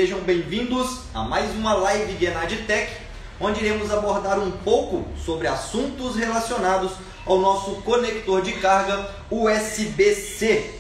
Sejam bem-vindos a mais uma live Guienad Tech, onde iremos abordar um pouco sobre assuntos relacionados ao nosso conector de carga USB-C.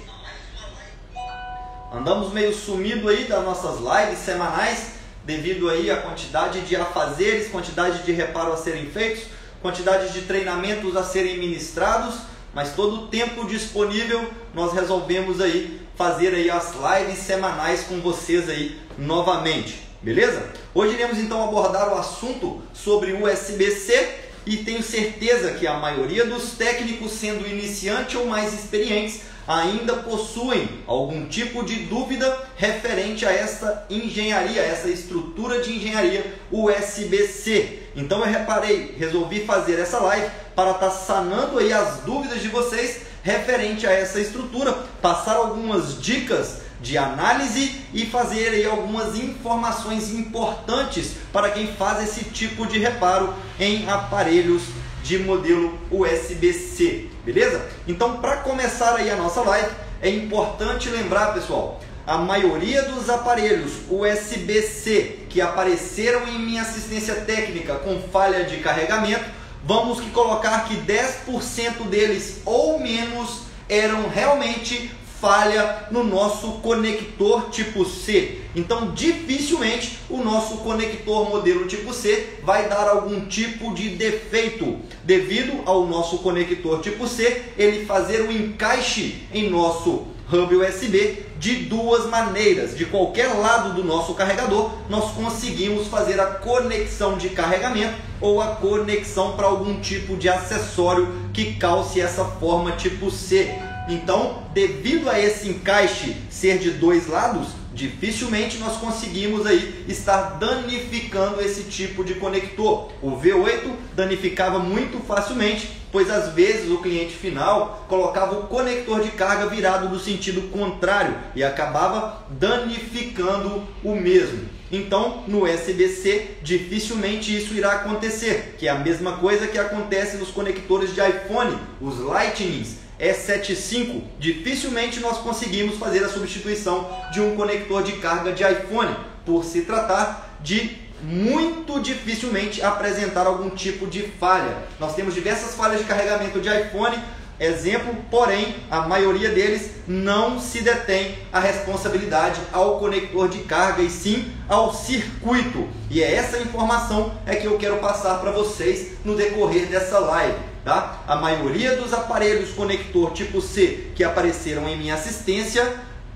Andamos meio sumido aí das nossas lives semanais, devido aí à quantidade de afazeres, quantidade de reparo a serem feitos, quantidade de treinamentos a serem ministrados, mas todo o tempo disponível nós resolvemos aí fazer aí as lives semanais com vocês aí novamente, beleza? Hoje iremos então abordar o assunto sobre USB-C e tenho certeza que a maioria dos técnicos, sendo iniciante ou mais experientes, ainda possuem algum tipo de dúvida referente a essa engenharia, essa estrutura de engenharia USB-C. Então eu resolvi fazer essa live para estar sanando aí as dúvidas de vocês referente a essa estrutura, passar algumas dicas de análise e fazer aí algumas informações importantes para quem faz esse tipo de reparo em aparelhos de modelo USB-C, beleza? Então, para começar aí a nossa live, é importante lembrar, pessoal, a maioria dos aparelhos USB-C que apareceram em minha assistência técnica com falha de carregamento, vamos colocar que 10% deles ou menos eram realmente falha no nosso conector tipo C. Então, dificilmente o nosso conector modelo tipo C vai dar algum tipo de defeito, devido ao nosso conector tipo C ele fazer um encaixe em nosso hub USB de duas maneiras. De qualquer lado do nosso carregador, nós conseguimos fazer a conexão de carregamento ou a conexão para algum tipo de acessório que calce essa forma tipo C. Então, devido a esse encaixe ser de dois lados, dificilmente nós conseguimos aí estar danificando esse tipo de conector. O V8 danificava muito facilmente, pois às vezes o cliente final colocava o conector de carga virado no sentido contrário e acabava danificando o mesmo. Então, no USB-C, dificilmente isso irá acontecer, que é a mesma coisa que acontece nos conectores de iPhone, os Lightnings E75, dificilmente nós conseguimos fazer a substituição de um conector de carga de iPhone, por se tratar de muito dificilmente apresentar algum tipo de falha. Nós temos diversas falhas de carregamento de iPhone, exemplo, porém, a maioria deles não se detém a responsabilidade ao conector de carga e sim ao circuito. E é essa informação que eu quero passar para vocês no decorrer dessa live. Tá? A maioria dos aparelhos conector tipo C que apareceram em minha assistência,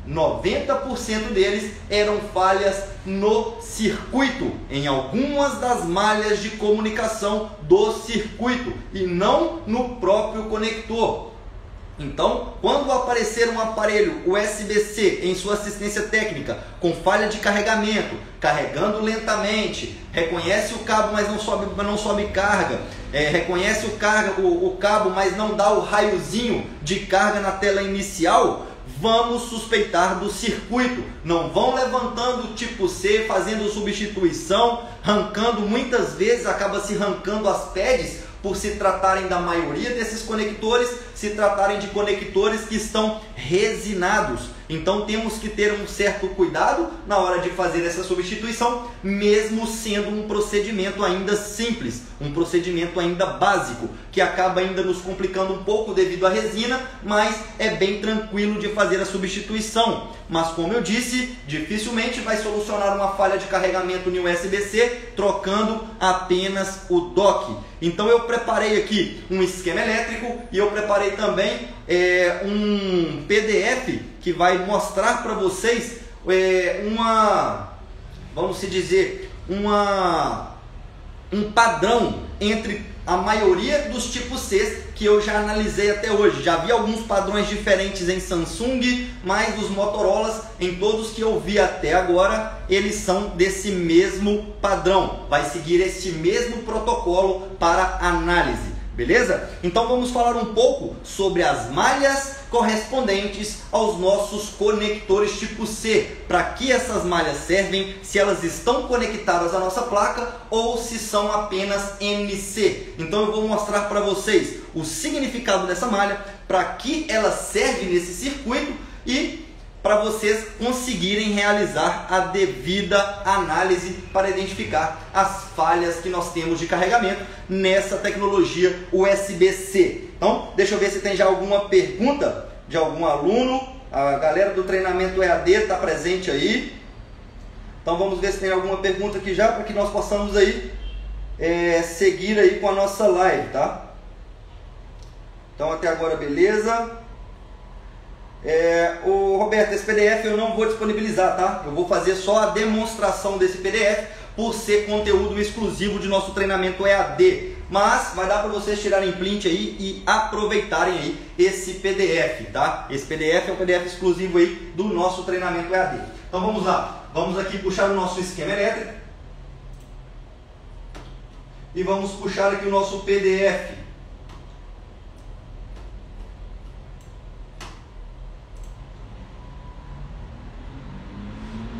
90% deles eram falhas no circuito, em algumas das malhas de comunicação do circuito e não no próprio conector. Então, quando aparecer um aparelho USB-C em sua assistência técnica com falha de carregamento, carregando lentamente, reconhece o cabo mas não sobe carga, reconhece o cabo mas não dá o raiozinho de carga na tela inicial, vamos suspeitar do circuito. Não vão levantando o tipo C, fazendo substituição, arrancando, muitas vezes acaba se arrancando as pads, por se tratarem da maioria desses conectores, se tratarem de conectores que estão resinados. Então temos que ter um certo cuidado na hora de fazer essa substituição, mesmo sendo um procedimento ainda simples, um procedimento ainda básico, que acaba ainda nos complicando um pouco devido à resina, mas é bem tranquilo de fazer a substituição. Mas como eu disse, dificilmente vai solucionar uma falha de carregamento no USB-C trocando apenas o dock. Então eu preparei aqui um esquema elétrico e eu preparei também um PDF que vai mostrar para vocês um padrão entre a maioria dos tipos C que eu já analisei até hoje. Já vi alguns padrões diferentes em Samsung, mas os Motorolas, em todos que eu vi até agora, eles são desse mesmo padrão. Vai seguir este mesmo protocolo para análise. Beleza? Então vamos falar um pouco sobre as malhas correspondentes aos nossos conectores tipo C. Para que essas malhas servem, se elas estão conectadas à nossa placa ou se são apenas NC. Então eu vou mostrar para vocês o significado dessa malha, para que ela serve nesse circuito e para vocês conseguirem realizar a devida análise para identificar as falhas que nós temos de carregamento nessa tecnologia USB-C. Então, deixa eu ver se tem já alguma pergunta de algum aluno. A galera do treinamento EAD está presente aí. Então vamos ver se tem alguma pergunta aqui já, para que nós possamos aí seguir aí com a nossa live, tá? Então até agora beleza. O Roberto, esse PDF eu não vou disponibilizar, tá? Eu vou fazer só a demonstração desse PDF, por ser conteúdo exclusivo de nosso treinamento EAD. Mas vai dar para vocês tirarem print aí e aproveitarem aí esse PDF, tá? Esse PDF é um PDF exclusivo aí do nosso treinamento EAD. Então vamos lá. Vamos aqui puxar o nosso esquema elétrico. E vamos puxar aqui o nosso PDF.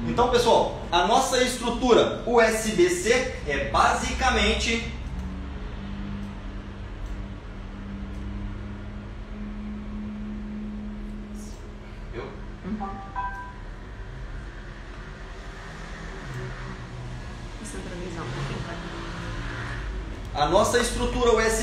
Então, pessoal, a nossa estrutura USB-C é basicamente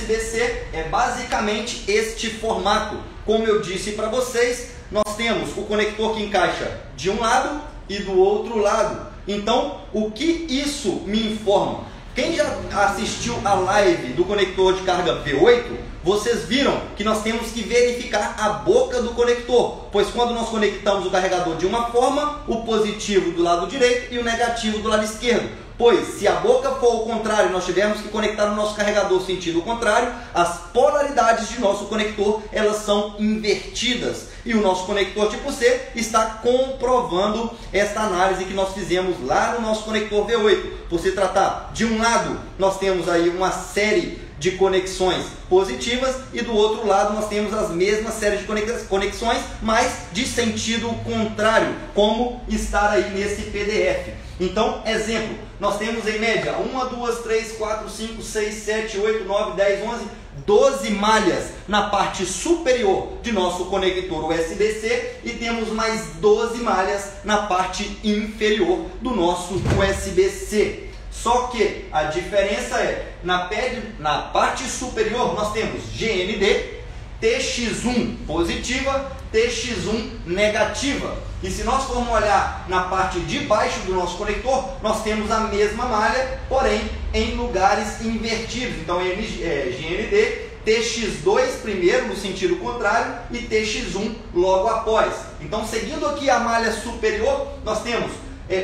USB-C é basicamente este formato. Como eu disse para vocês, nós temos o conector que encaixa de um lado e do outro lado. Então, o que isso me informa? Quem já assistiu a live do conector de carga V8, vocês viram que nós temos que verificar a boca do conector, pois quando nós conectamos o carregador de uma forma, o positivo do lado direito e o negativo do lado esquerdo. Pois, se a boca for ao contrário, nós tivermos que conectar o nosso carregador sentido contrário, as polaridades de nosso conector, elas são invertidas. E o nosso conector tipo C está comprovando esta análise que nós fizemos lá no nosso conector V8. Por se tratar de um lado, nós temos aí uma série de conexões positivas e do outro lado nós temos as mesmas séries de conexões, mas de sentido contrário, como está aí nesse PDF. Então, exemplo, nós temos em média 1, 2, 3, 4, 5, 6, 7, 8, 9, 10, 11, 12 malhas na parte superior de nosso conector USB-C e temos mais 12 malhas na parte inferior do nosso USB-C. Só que a diferença é, na parte superior nós temos GND, TX1 positiva, TX1 negativa. E se nós formos olhar na parte de baixo do nosso conector, nós temos a mesma malha, porém em lugares invertidos. Então GND, TX2 primeiro no sentido contrário e TX1 logo após. Então, seguindo aqui a malha superior, nós temos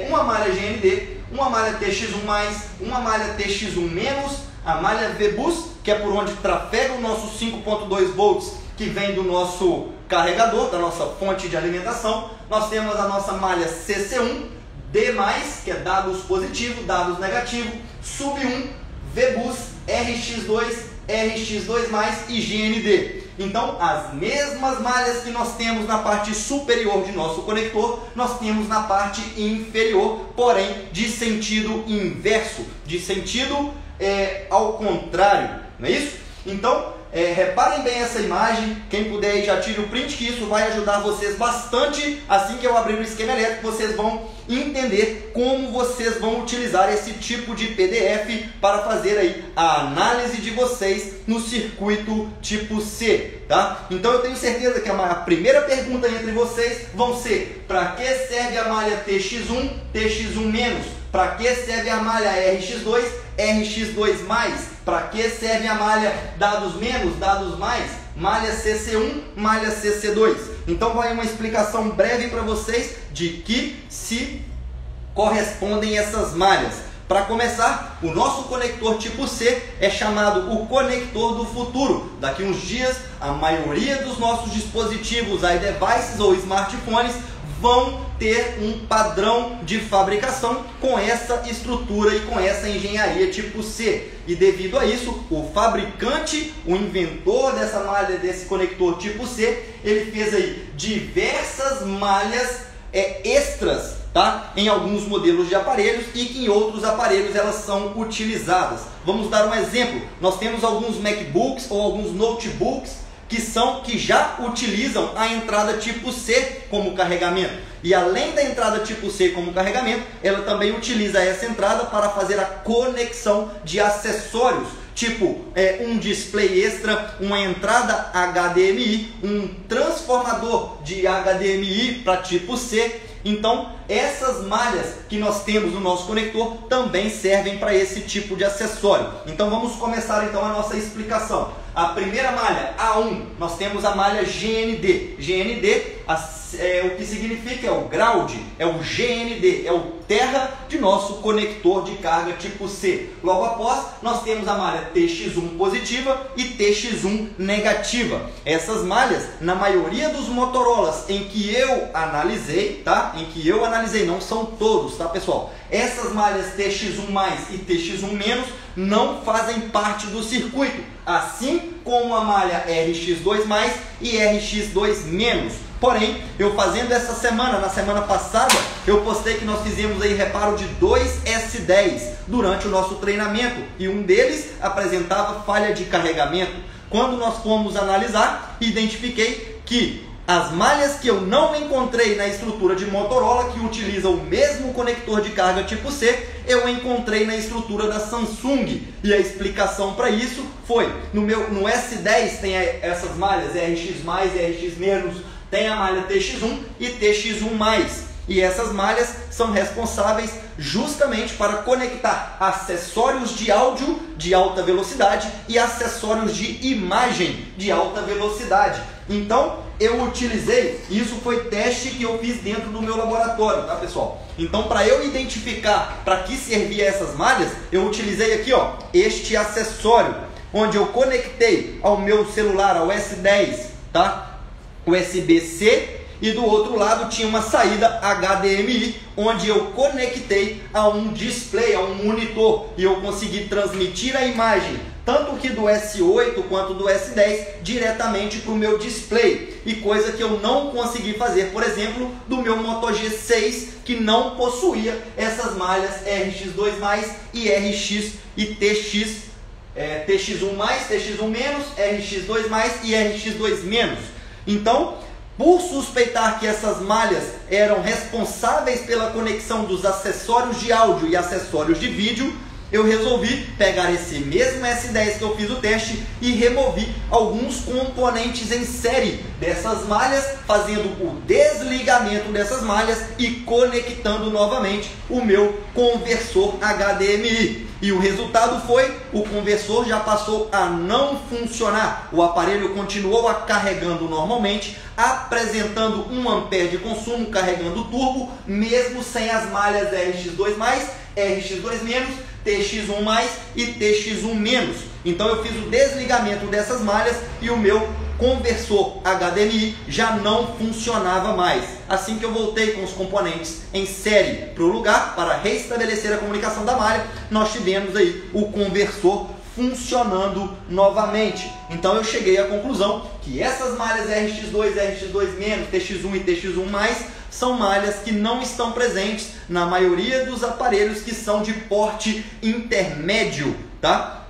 uma malha GND, uma malha TX1+, uma malha TX1-, a malha VBus, que é por onde trafega o nosso 5.2 volts que vem do nosso carregador, da nossa fonte de alimentação. Nós temos a nossa malha CC1, D+, que é dados positivo, dados negativo, Sub1, VBus, RX2, RX2+, e GND. Então, as mesmas malhas que nós temos na parte superior de nosso conector, nós temos na parte inferior, porém de sentido inverso, de sentido ao contrário, não é isso? Então, reparem bem essa imagem, quem puder aí já tire o print, que isso vai ajudar vocês bastante. Assim que eu abrir o esquema elétrico, vocês vão entender como vocês vão utilizar esse tipo de PDF para fazer aí a análise de vocês no circuito tipo C, tá? Então eu tenho certeza que a primeira pergunta entre vocês vão ser: para que serve a malha TX1, TX1-? Para que serve a malha RX2, RX2+? Para que serve a malha dados menos, dados mais? Malha CC1, malha CC2. Então vai uma explicação breve para vocês de que se correspondem essas malhas. Para começar, o nosso conector tipo C é chamado o conector do futuro. Daqui uns dias, a maioria dos nossos dispositivos, iDevices ou smartphones, vão ter um padrão de fabricação com essa estrutura e com essa engenharia tipo C. E devido a isso, o fabricante, o inventor dessa malha, desse conector tipo C, ele fez aí diversas malhas extras, tá? Em alguns modelos de aparelhos e que em outros aparelhos elas são utilizadas. Vamos dar um exemplo. Nós temos alguns MacBooks ou alguns notebooks que já utilizam a entrada tipo C como carregamento. E além da entrada tipo C como carregamento, ela também utiliza essa entrada para fazer a conexão de acessórios, tipo um display extra, uma entrada HDMI, um transformador de HDMI para tipo C. Então, essas malhas que nós temos no nosso conector também servem para esse tipo de acessório. Então, vamos começar então a nossa explicação. A primeira malha, A1, nós temos a malha GND. GND, o que significa é o ground, é o GND, é o terra de nosso conector de carga tipo C. Logo após, nós temos a malha TX1 positiva e TX1 negativa. Essas malhas, na maioria dos Motorolas em que eu analisei, tá? Em que eu analisei, não são todos, tá, pessoal? Essas malhas TX1+ e TX1- não fazem parte do circuito, assim como a malha RX2+ e RX2-. Porém, eu fazendo essa semana, na semana passada, eu postei que nós fizemos aí reparo de 2 S10 durante o nosso treinamento e um deles apresentava falha de carregamento. Quando nós fomos analisar, identifiquei que as malhas que eu não encontrei na estrutura de Motorola, que utiliza o mesmo conector de carga tipo C, eu encontrei na estrutura da Samsung. E a explicação para isso foi, no S10 tem essas malhas RX+, RX-, tem a malha TX1 e TX1+. E essas malhas são responsáveis justamente para conectar acessórios de áudio de alta velocidade e acessórios de imagem de alta velocidade. Então, eu utilizei, isso foi teste que eu fiz dentro do meu laboratório, tá, pessoal? Então, para eu identificar para que servia essas malhas, eu utilizei aqui, ó, este acessório, onde eu conectei ao meu celular, ao S10, tá? USB-C, e do outro lado tinha uma saída HDMI, onde eu conectei a um display, a um monitor, e eu consegui transmitir a imagem, tanto que do S8 quanto do S10, diretamente para o meu display. E coisa que eu não consegui fazer, por exemplo, do meu Moto G6, que não possuía essas malhas RX2+ e RX e TX, TX1+, TX1-, RX2+ e RX2-. Então, por suspeitar que essas malhas eram responsáveis pela conexão dos acessórios de áudio e acessórios de vídeo, eu resolvi pegar esse mesmo S10 que eu fiz o teste e removi alguns componentes em série dessas malhas, fazendo o desligamento dessas malhas e conectando novamente o meu conversor HDMI. E o resultado foi, o conversor já passou a não funcionar. O aparelho continuou carregando normalmente, apresentando 1 ampere de consumo, carregando turbo, mesmo sem as malhas RX2+, RX2-, TX1+ e TX1-. Então eu fiz o desligamento dessas malhas e o meu conversor HDMI já não funcionava mais. Assim que eu voltei com os componentes em série para o lugar para restabelecer a comunicação da malha, nós tivemos aí o conversor funcionando novamente. Então eu cheguei à conclusão que essas malhas RX2, RX2-, TX1 e TX1+, são malhas que não estão presentes na maioria dos aparelhos que são de porte intermédio, tá?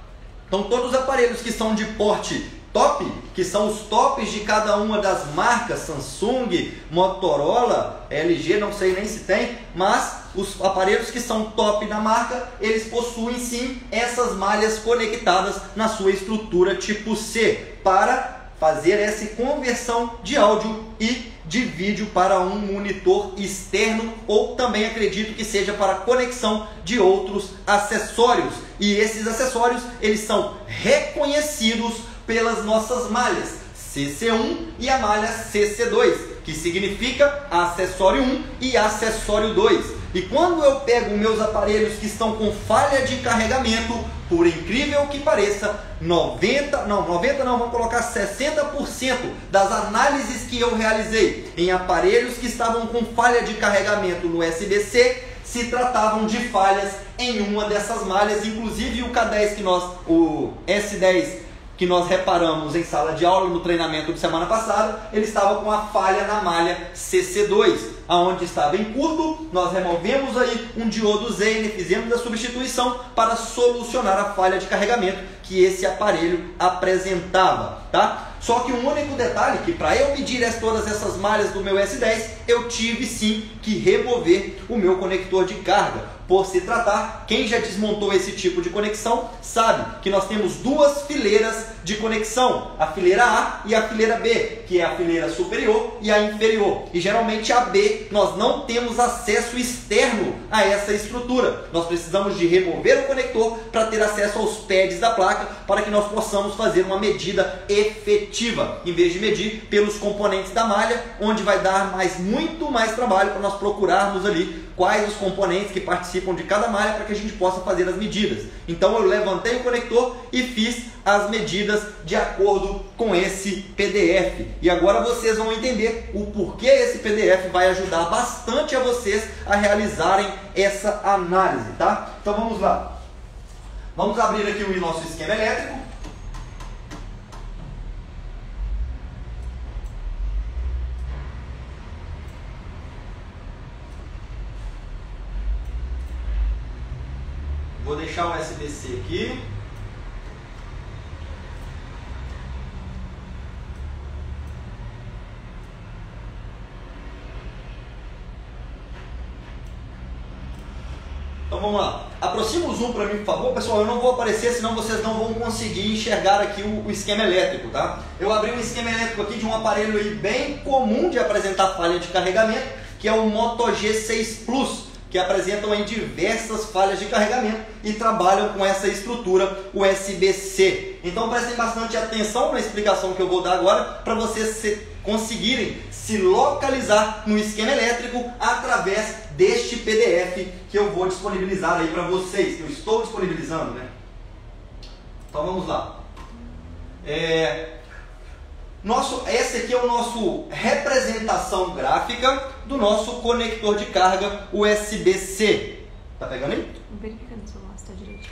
Então todos os aparelhos que são de porte top, que são os tops de cada uma das marcas, Samsung, Motorola, LG, não sei nem se tem, mas os aparelhos que são top da marca, eles possuem sim essas malhas conectadas na sua estrutura tipo C, para fazer essa conversão de áudio e de vídeo para um monitor externo, ou também acredito que seja para conexão de outros acessórios. E esses acessórios, eles são reconhecidos pelas nossas malhas CC1 e a malha CC2, que significa acessório 1 e acessório 2. E quando eu pego meus aparelhos que estão com falha de carregamento, por incrível que pareça, 60% das análises que eu realizei em aparelhos que estavam com falha de carregamento no USB-C se tratavam de falhas em uma dessas malhas. Inclusive o K10 o S10 que nós reparamos em sala de aula no treinamento de semana passada, ele estava com a falha na malha CC2, aonde estava em curto. Nós removemos aí um diodo Zener, fizemos a substituição para solucionar a falha de carregamento que esse aparelho apresentava, tá? Só que um único detalhe, que para eu medir todas essas malhas do meu S10, eu tive sim que remover o meu conector de carga. Por se tratar, quem já desmontou esse tipo de conexão sabe que nós temos duas fileiras de conexão, a fileira A e a fileira B, que é a fileira superior e a inferior. E geralmente a B nós não temos acesso externo a essa estrutura. Nós precisamos de remover o conector para ter acesso aos pads da placa, para que nós possamos fazer uma medida efetiva, em vez de medir pelos componentes da malha, onde vai dar muito mais trabalho para nós procurarmos ali quais os componentes que participam de cada malha para que a gente possa fazer as medidas. Então eu levantei o conector e fiz as medidas de acordo com esse PDF. E agora vocês vão entender o porquê esse PDF vai ajudar bastante a vocês a realizarem essa análise, tá? Então vamos lá. Vamos abrir aqui o nosso esquema elétrico. Vou deixar o USB-C aqui. Então vamos lá. Aproxima o zoom para mim, por favor. Pessoal, eu não vou aparecer, senão vocês não vão conseguir enxergar aqui o esquema elétrico, tá? Eu abri um esquema elétrico aqui de um aparelho aí bem comum de apresentar falha de carregamento, que é o Moto G6 Plus, que apresentam em diversas falhas de carregamento e trabalham com essa estrutura USB-C. Então prestem bastante atenção na explicação que eu vou dar agora, para vocês conseguirem se localizar no esquema elétrico através deste PDF que eu vou disponibilizar aí para vocês, que eu estou disponibilizando, né? Então vamos lá. Esse aqui é o nosso representação gráfica do nosso conector de carga USB-C. Tá pegando aí? Verificando se o celular está direito.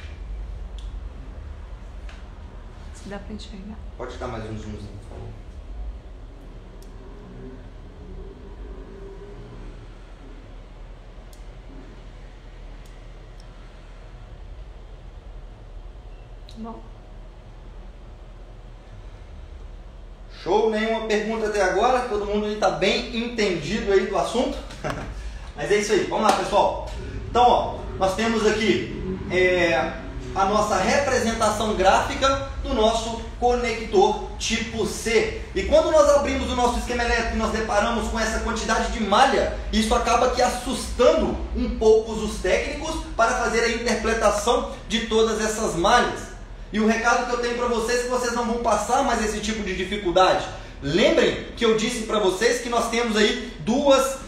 Se dá para enxergar. Pode dar mais um zoomzinho, por favor. Bom. Show, nenhuma pergunta até agora, todo mundo está bem entendido aí do assunto. Mas é isso aí, vamos lá pessoal. Então ó, nós temos aqui a nossa representação gráfica do nosso conector tipo C. E quando nós abrimos o nosso esquema elétrico e nós deparamos com essa quantidade de malha, isso acaba que assustando um pouco os técnicos para fazer a interpretação de todas essas malhas. E o recado que eu tenho para vocês é que vocês não vão passar mais esse tipo de dificuldade. Lembrem que eu disse para vocês que nós temos aí duas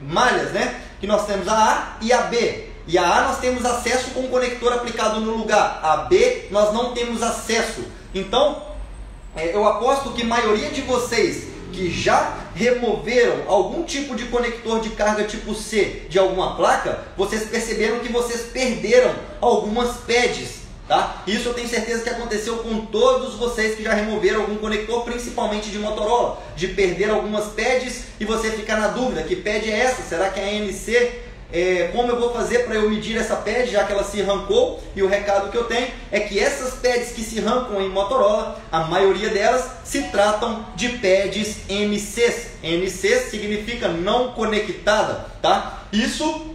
malhas, né? Que nós temos a A e a B. E a A nós temos acesso com o conector aplicado no lugar. A B nós não temos acesso. Então, eu aposto que a maioria de vocês que já removeram algum tipo de conector de carga tipo C de alguma placa, vocês perceberam que vocês perderam algumas pads, tá? Isso eu tenho certeza que aconteceu com todos vocês que já removeram algum conector, principalmente de Motorola, de perder algumas pads e você ficar na dúvida, que pad é essa? Será que é a NC? Como eu vou fazer para eu medir essa pad, já que ela se arrancou? E o recado que eu tenho é que essas pads que se arrancam em Motorola, a maioria delas se tratam de pads NCs. NC significa não conectada, tá? Isso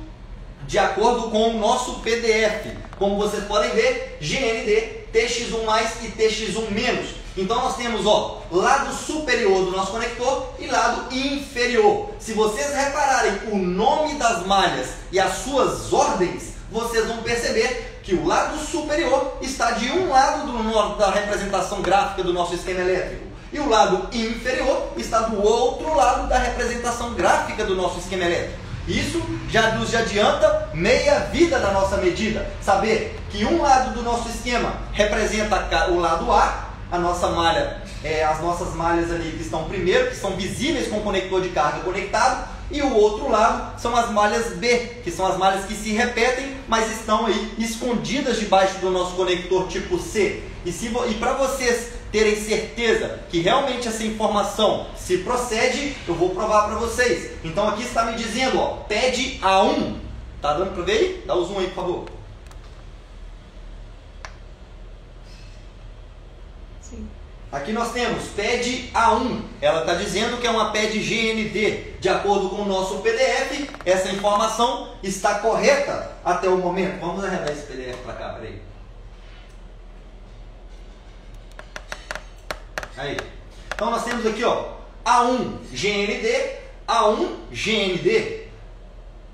de acordo com o nosso PDF. Como vocês podem ver, GND, TX1+, e TX1-. Então nós temos lado superior do nosso conector e lado inferior. Se vocês repararem o nome das malhas e as suas ordens, vocês vão perceber que o lado superior está de um lado da representação gráfica do nosso esquema elétrico. E o lado inferior está do outro lado da representação gráfica do nosso esquema elétrico. Isso já nos adianta meia vida da nossa medida. Saber que um lado do nosso esquema representa o lado A, a nossa malha, as nossas malhas ali que estão primeiro, que são visíveis com o conector de carga conectado, e o outro lado são as malhas B, que são as malhas que se repetem, mas estão aí escondidas debaixo do nosso conector tipo C. E para vocês terem certeza que realmente essa informação se procede, eu vou provar para vocês. Então aqui está me dizendo, pad A1, tá dando para ver aí? Dá o zoom aí, por favor. Sim. Aqui nós temos PED A1, ela está dizendo que é uma PED GND. De acordo com o nosso PDF, essa informação está correta até o momento. Vamos arredar esse PDF para cá, peraí. Aí. Então nós temos aqui, ó, A1 GND, A1 GND,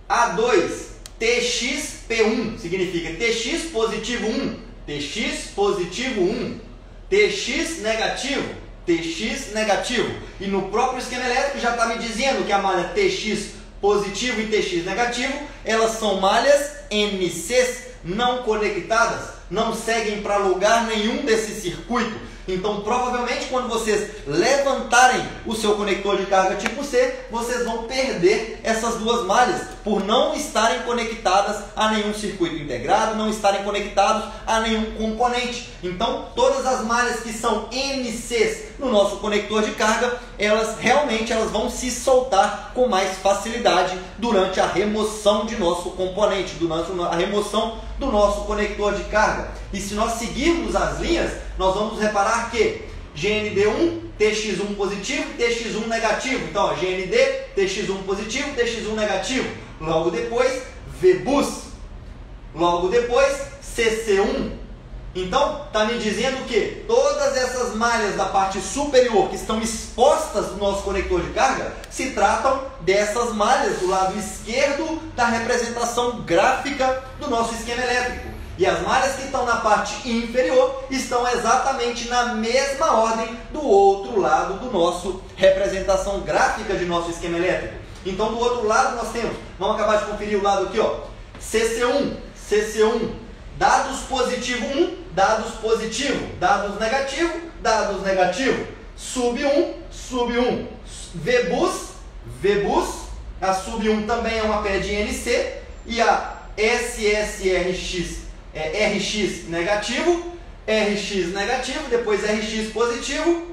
A2 TXP1, significa TX positivo 1, TX positivo 1, TX negativo, TX negativo. E no próprio esquema elétrico já está me dizendo que a malha TX positivo e TX negativo, elas são malhas NCs não conectadas, não seguem para lugar nenhum desse circuito. Então, provavelmente, quando vocês levantarem o seu conector de carga tipo C, vocês vão perder essas duas malhas por não estarem conectadas a nenhum circuito integrado, não estarem conectados a nenhum componente. Então, todas as malhas que são NCs no nosso conector de carga, elas realmente vão se soltar com mais facilidade durante a remoção de nosso componente, durante a remoção do nosso conector de carga. E se nós seguirmos as linhas, nós vamos reparar que GND1, TX1 positivo, TX1 negativo. Então, ó, GND, TX1 positivo, TX1 negativo. Logo depois, VBus. Logo depois, CC1. Então, está me dizendo que todas essas malhas da parte superior que estão expostas no nosso conector de carga se tratam dessas malhas do lado esquerdo da representação gráfica do nosso esquema elétrico. E as malhas que estão na parte inferior estão exatamente na mesma ordem do outro lado do nosso representação gráfica de nosso esquema elétrico. Então, do outro lado nós temos, vamos acabar de conferir o lado aqui, ó, CC1, CC1, dados positivo 1, dados positivo, dados negativo, dados negativo, sub 1, sub 1, VBus, VBus, a sub 1 também é uma PED NC, e a SSRX é RX negativo, RX negativo, depois RX positivo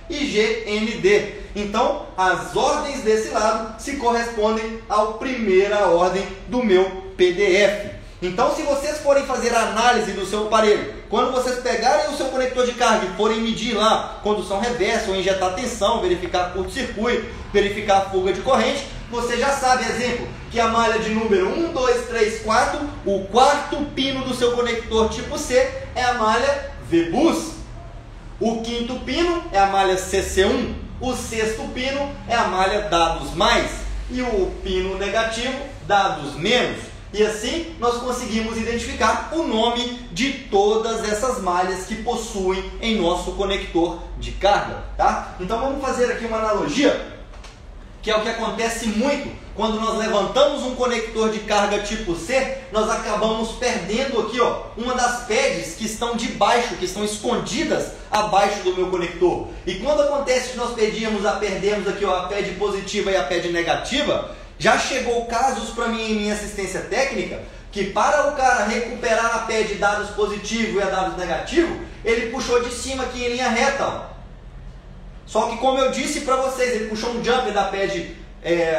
e GND. Então, as ordens desse lado se correspondem à primeira ordem do meu PDF. Então, se vocês forem fazer a análise do seu aparelho, quando vocês pegarem o seu conector de carga e forem medir lá condução reversa ou injetar tensão, verificar curto-circuito, verificar a fuga de corrente, você já sabe, exemplo, que a malha de número 1, 2, 3, 4, o quarto pino do seu conector tipo C é a malha VBus. O quinto pino é a malha CC1. O sexto pino é a malha dados mais. E o pino negativo, dados menos. E assim nós conseguimos identificar o nome de todas essas malhas que possuem em nosso conector de carga, tá? Então vamos fazer aqui uma analogia, que é o que acontece muito quando nós levantamos um conector de carga tipo C, nós acabamos perdendo aqui, ó, uma das PEDs que estão debaixo, que estão escondidas abaixo do meu conector. E quando acontece que nós perdemos aqui, ó, a PED positiva e a PED negativa, já chegou casos para mim em minha assistência técnica que para o cara recuperar a PED dados positivo e a dados negativo, ele puxou de cima aqui em linha reta, ó. Só que, como eu disse para vocês, ele puxou um jumper da PED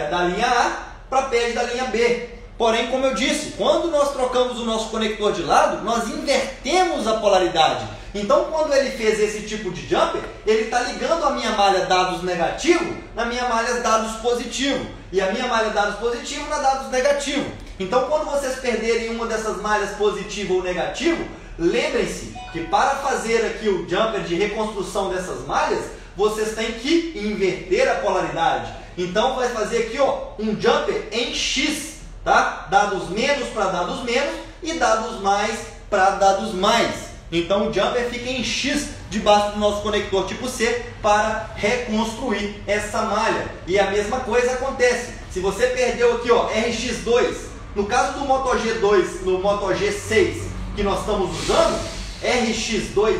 da linha A para a PED da linha B. Porém, como eu disse, quando nós trocamos o nosso conector de lado, nós invertemos a polaridade. Então, quando ele fez esse tipo de jumper, ele está ligando a minha malha dados negativo na minha malha dados positivo. E a minha malha dados positivo na dados negativo. Então, quando vocês perderem uma dessas malhas positivo ou negativo, lembrem-se que para fazer aqui o jumper de reconstrução dessas malhas, vocês têm que inverter a polaridade. Então vai fazer aqui, ó, um jumper em X, tá? Dados menos para dados menos e dados mais para dados mais. Então o jumper fica em X debaixo do nosso conector tipo C para reconstruir essa malha. E a mesma coisa acontece. Se você perdeu aqui, ó, RX2, no caso do Moto G2, no Moto G6 que nós estamos usando, RX2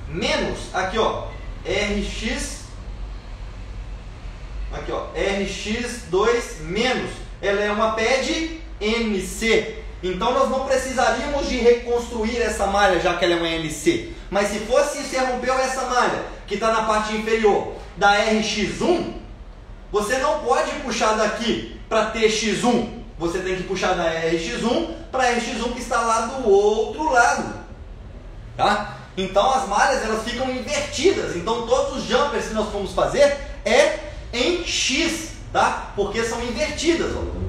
menos, aqui ó, RX2 menos, ela é uma PED NC. Então nós não precisaríamos de reconstruir essa malha, já que ela é uma NC. Mas se fosse, se rompeu essa malha, que está na parte inferior da RX1, você não pode puxar daqui para TX1. Você tem que puxar da RX1 para a RX1 que está lá do outro lado. Tá? Então as malhas elas ficam invertidas. Então todos os jumpers que nós vamos fazer é em X, tá? Porque são invertidas. Ó.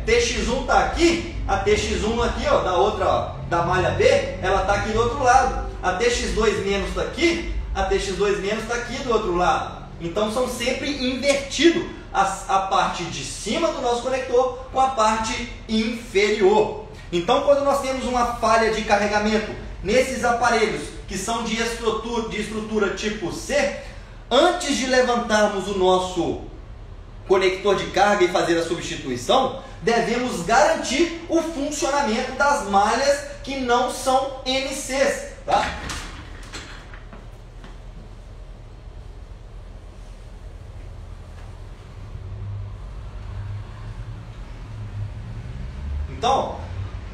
TX1 tá aqui, a TX1 aqui, ó, da outra, ó, da malha B, ela tá aqui do outro lado. A TX2 menos tá aqui, a TX2 menos tá aqui do outro lado. Então são sempre invertidos a parte de cima do nosso conector com a parte inferior. Então quando nós temos uma falha de carregamento nesses aparelhos que são de estrutura tipo C, antes de levantarmos o nosso conector de carga e fazer a substituição, devemos garantir o funcionamento das malhas que não são NCs, tá? Então,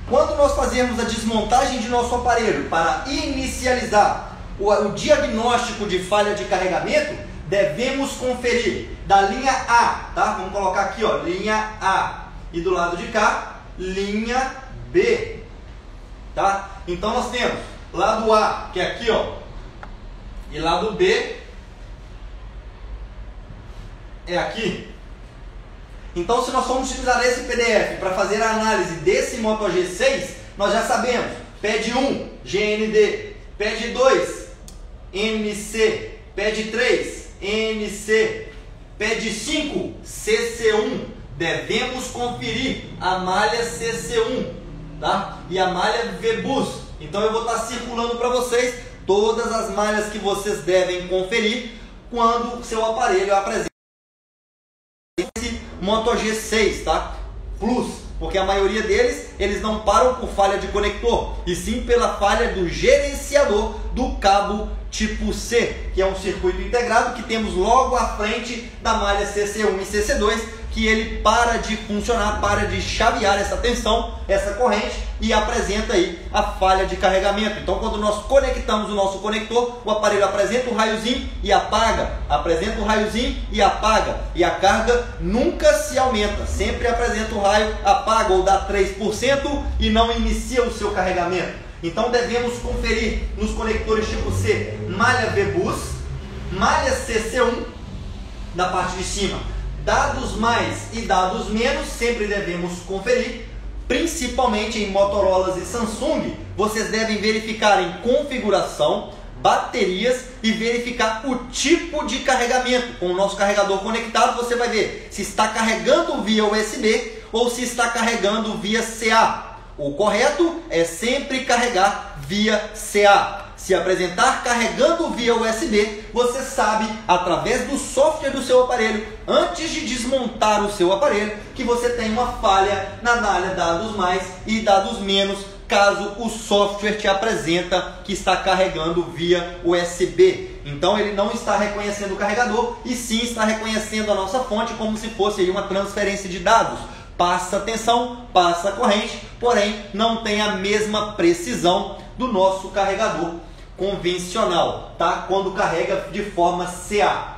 quando nós fazemos a desmontagem de nosso aparelho para inicializar o diagnóstico de falha de carregamento, devemos conferir da linha A, tá? Vamos colocar aqui, ó, linha A, e do lado de cá, linha B, tá? Então nós temos lado A, que é aqui, ó, e lado B é aqui. Então, se nós formos utilizar esse PDF para fazer a análise desse Moto G6, nós já sabemos, PED 1, GND, PED 2, NC, PED 3, NC, PED 5, CC1. Devemos conferir a malha CC1, tá? E a malha VBus. Então, eu vou estar circulando para vocês todas as malhas que vocês devem conferir quando seu aparelho apresenta esse Moto G6, tá? Plus, porque a maioria deles, eles não param por falha de conector, e sim pela falha do gerenciador do cabo tipo C, que é um circuito integrado que temos logo à frente da malha CC1 e CC2, que ele para de funcionar, para de chavear essa tensão, essa corrente, e apresenta aí a falha de carregamento. Então, quando nós conectamos o nosso conector, o aparelho apresenta o raiozinho e apaga, apresenta o raiozinho e apaga, e a carga nunca se aumenta, sempre apresenta o raio, apaga ou dá 3% e não inicia o seu carregamento. Então, devemos conferir nos conectores tipo C, malha VBus, malha CC1, na parte de cima, dados mais e dados menos, sempre devemos conferir. Principalmente em Motorolas e Samsung, vocês devem verificar em configuração, baterias e verificar o tipo de carregamento. Com o nosso carregador conectado, você vai ver se está carregando via USB ou se está carregando via CA. O correto é sempre carregar via CA. Se apresentar carregando via USB, você sabe, através do software do seu aparelho, antes de desmontar o seu aparelho, que você tem uma falha na malha dados mais e dados menos, caso o software te apresenta que está carregando via USB. Então ele não está reconhecendo o carregador, e sim está reconhecendo a nossa fonte como se fosse aí uma transferência de dados. Passa tensão, passa corrente, porém não tem a mesma precisão do nosso carregador convencional, tá? Quando carrega de forma CA.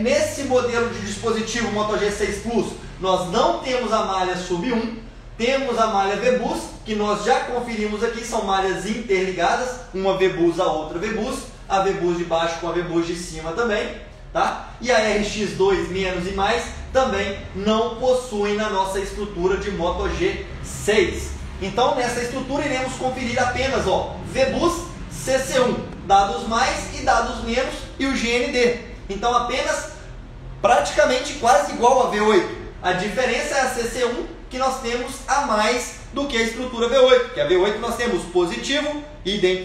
Nesse modelo de dispositivo Moto G6 Plus, nós não temos a malha sub 1, temos a malha VBus, que nós já conferimos aqui, são malhas interligadas, uma VBus a outra VBus, a VBus de baixo com a VBus de cima também, tá? E a RX2 menos e mais também não possuem na nossa estrutura de Moto G6. Então, nessa estrutura iremos conferir apenas, ó, VBus, CC1, dados mais e dados menos, e o GND. Então apenas praticamente quase igual a V8. A diferença é a CC1, que nós temos a mais do que a estrutura V8. Que a V8 nós temos positivo,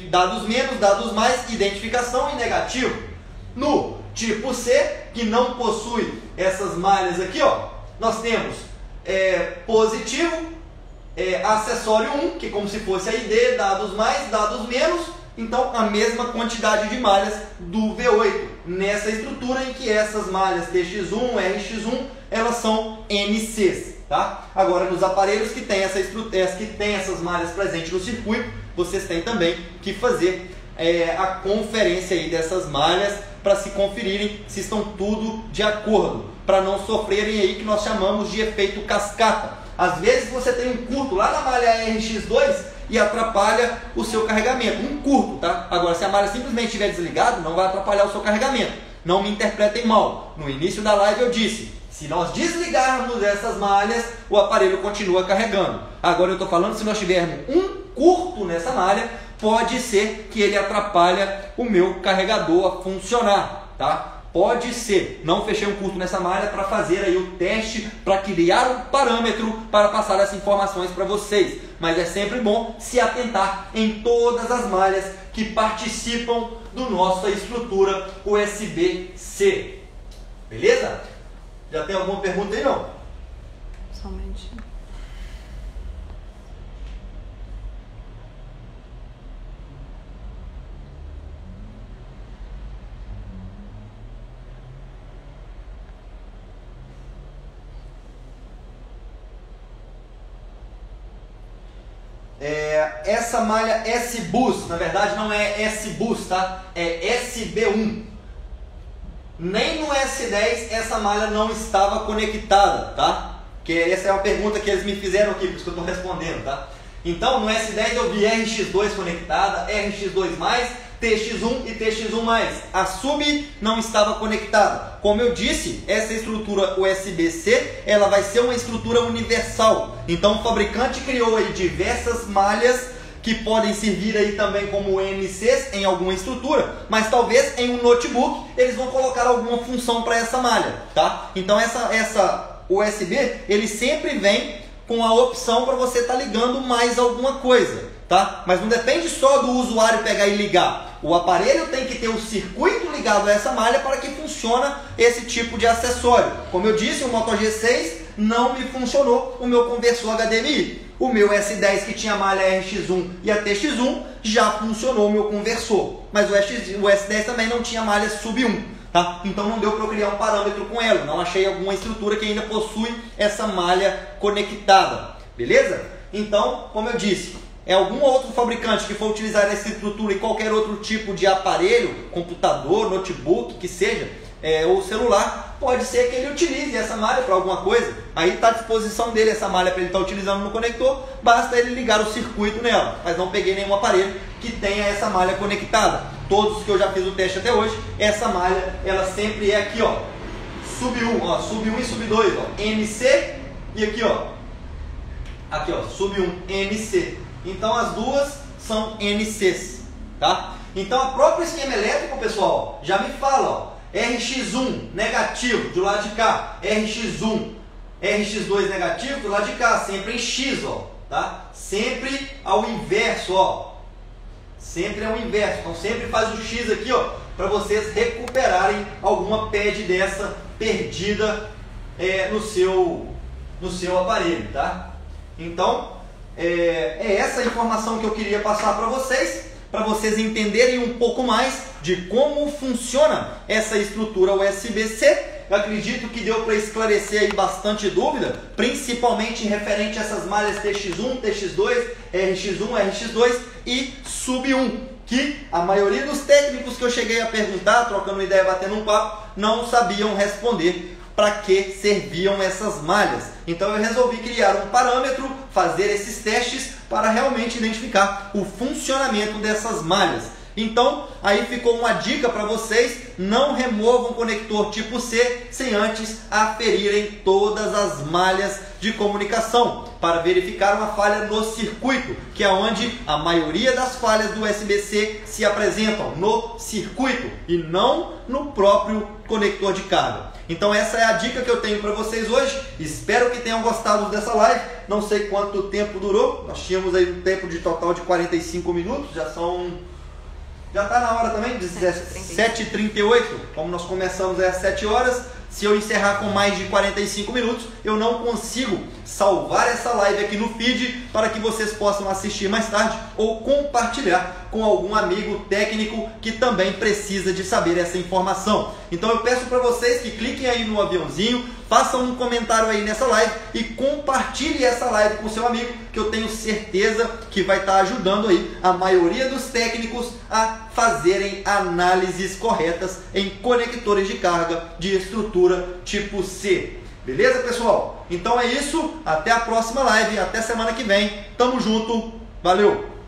dados menos, dados mais, identificação e negativo. No tipo C, que não possui essas malhas aqui, ó, nós temos positivo, acessório 1, que é como se fosse a ID, dados mais, dados menos. Então, a mesma quantidade de malhas do V8, nessa estrutura em que essas malhas TX1, RX1, elas são NCs, tá? Agora, nos aparelhos que tem essas malhas presentes no circuito, vocês têm também que fazer a conferência aí dessas malhas para se conferirem se estão tudo de acordo, para não sofrerem aí que nós chamamos de efeito cascata. Às vezes você tem um curto lá na malha RX2 e atrapalha o seu carregamento. Um curto, tá? Agora, se a malha simplesmente estiver desligada, não vai atrapalhar o seu carregamento. Não me interpretem mal. No início da live eu disse, se nós desligarmos essas malhas, o aparelho continua carregando. Agora eu estou falando, se nós tivermos um curto nessa malha, pode ser que ele atrapalhe o meu carregador a funcionar, tá? Pode ser. Não fechei um curto nessa malha para fazer aí o teste, para criar um parâmetro para passar essas informações para vocês. Mas é sempre bom se atentar em todas as malhas que participam do nossa estrutura USB-C. Beleza? Já tem alguma pergunta aí, não? Somente. Essa malha S-Bus, na verdade não é S-Bus, tá? É SB1. Nem no S10 essa malha não estava conectada, tá? Que essa é uma pergunta que eles me fizeram aqui, por isso que eu estou respondendo, tá? Então no S10 eu vi RX2 conectada, RX2+, TX1 e TX1+. A sub não estava conectada. Como eu disse, essa estrutura USB-C, ela vai ser uma estrutura universal. Então o fabricante criou aí diversas malhas que podem servir aí também como NCs em alguma estrutura, mas talvez em um notebook eles vão colocar alguma função para essa malha, tá? Então essa USB, ele sempre vem com a opção para você estar ligando mais alguma coisa, tá? Mas não depende só do usuário pegar e ligar. O aparelho tem que ter o circuito ligado a essa malha para que funcione esse tipo de acessório. Como eu disse, o Moto G6 não me funcionou o meu conversor HDMI. O meu S10 que tinha a malha RX1 e a TX1 já funcionou o meu conversor. Mas o S10 também não tinha malha sub 1. Tá? Então não deu para eu criar um parâmetro com ela. Não achei alguma estrutura que ainda possui essa malha conectada. Beleza? Então, como eu disse, é algum outro fabricante que for utilizar essa estrutura em qualquer outro tipo de aparelho, computador, notebook, que seja, ou celular, pode ser que ele utilize essa malha para alguma coisa. Aí está à disposição dele essa malha para ele estar utilizando no conector, basta ele ligar o circuito nela. Mas não peguei nenhum aparelho que tenha essa malha conectada. Todos que eu já fiz o teste até hoje, essa malha, ela sempre é aqui, ó, sub 1, ó, sub 1 e sub 2, ó, MC, e aqui, ó, sub 1, MC. Então as duas são NCs, tá? Então o próprio esquema elétrico, pessoal, já me fala, ó, RX1 negativo do lado de cá, RX1, RX2 negativo do lado de cá, sempre em X, ó, tá? Sempre ao inverso, ó. Sempre ao inverso. Então sempre faz o X aqui, ó, para vocês recuperarem alguma pad dessa perdida no seu aparelho, tá? Então é essa a informação que eu queria passar para vocês entenderem um pouco mais de como funciona essa estrutura USB-C. Eu acredito que deu para esclarecer aí bastante dúvida, principalmente referente a essas malhas TX1, TX2, RX1, RX2 e Sub 1, que a maioria dos técnicos que eu cheguei a perguntar, trocando ideia, batendo um papo, não sabiam responder para que serviam essas malhas. Então eu resolvi criar um parâmetro, fazer esses testes para realmente identificar o funcionamento dessas malhas. Então, aí ficou uma dica para vocês: não removam o conector tipo C sem antes aferirem todas as malhas de comunicação, para verificar uma falha no circuito, que é onde a maioria das falhas do USB-C se apresentam, no circuito e não no próprio conector de carga. Então essa é a dica que eu tenho para vocês hoje. Espero que tenham gostado dessa live. Não sei quanto tempo durou, nós tínhamos aí um tempo de total de 45 minutos, já está na hora também, 7h38, como nós começamos às 7 horas. Se eu encerrar com mais de 45 minutos, eu não consigo salvar essa live aqui no feed para que vocês possam assistir mais tarde ou compartilhar com algum amigo técnico que também precisa de saber essa informação. Então eu peço para vocês que cliquem aí no aviãozinho, façam um comentário aí nessa live e compartilhe essa live com o seu amigo, que eu tenho certeza que vai estar ajudando aí a maioria dos técnicos a fazerem análises corretas em conectores de carga de estrutura tipo C. Beleza, pessoal? Então é isso, até a próxima live, até semana que vem. Tamo junto, Valeu!